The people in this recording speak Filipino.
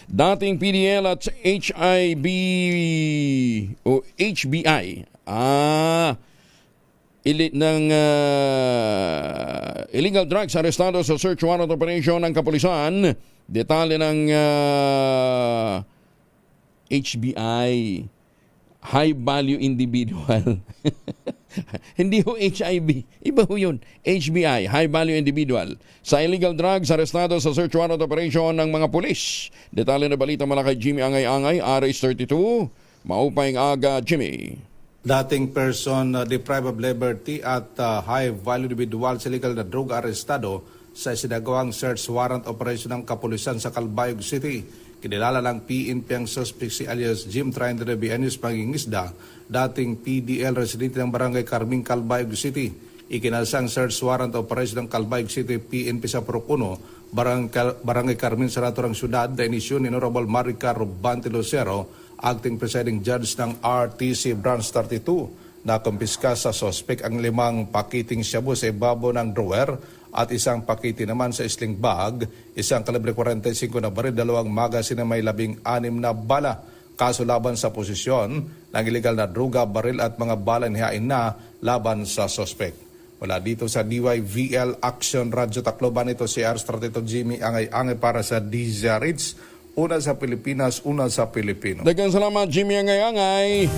dating PDL at HIB o HBI. Illegal drugs arestado sa search warrant operation ng kapulisan. Detalye ng HBI, high value individual. Hindi ho HIV, iba ho yun. HBI, high value individual. Sa illegal drugs arestado sa search warrant operation ng mga pulis. Detalye na balita mula kay Jimmy Angay-Angay, RH32. Maupayang aga, Jimmy. Dating person deprived of liberty at high value individual sa illegal na droga arestado sa sinagawang search warrant operation ng kapulisan sa Calbayog City. Kinilala ng PNP ang suspect si alias Jim 39 Anyos Pangingisda, dating PDL residente ng Barangay Carming, Calbayog City. Ikinasang search warrant operation ng Calbayog City PNP sa Procuno, Barangay Carming sa naturang syudad na inisyon ni Honorable Maricar Robante Lucero, acting presiding judge ng RTC Branch 32, na kumpiska sa suspect ang 5 pakiting shabu sa ibabaw ng drawer at isang pakiti naman sa sling bag, isang kalibre 45 na baril, 2 magasin na may 16 na bala. Kaso laban sa posisyon ng illegal na droga, baril at mga bala nihain na laban sa suspect. Wala dito sa DYVL Action Radyo Tacloban, ito si RH32 Jimmy Angay-Angay para sa DZRH. Una sa Pilipinas, una sa Pilipino. Daghang salamat, Jimmy Angay-Angay.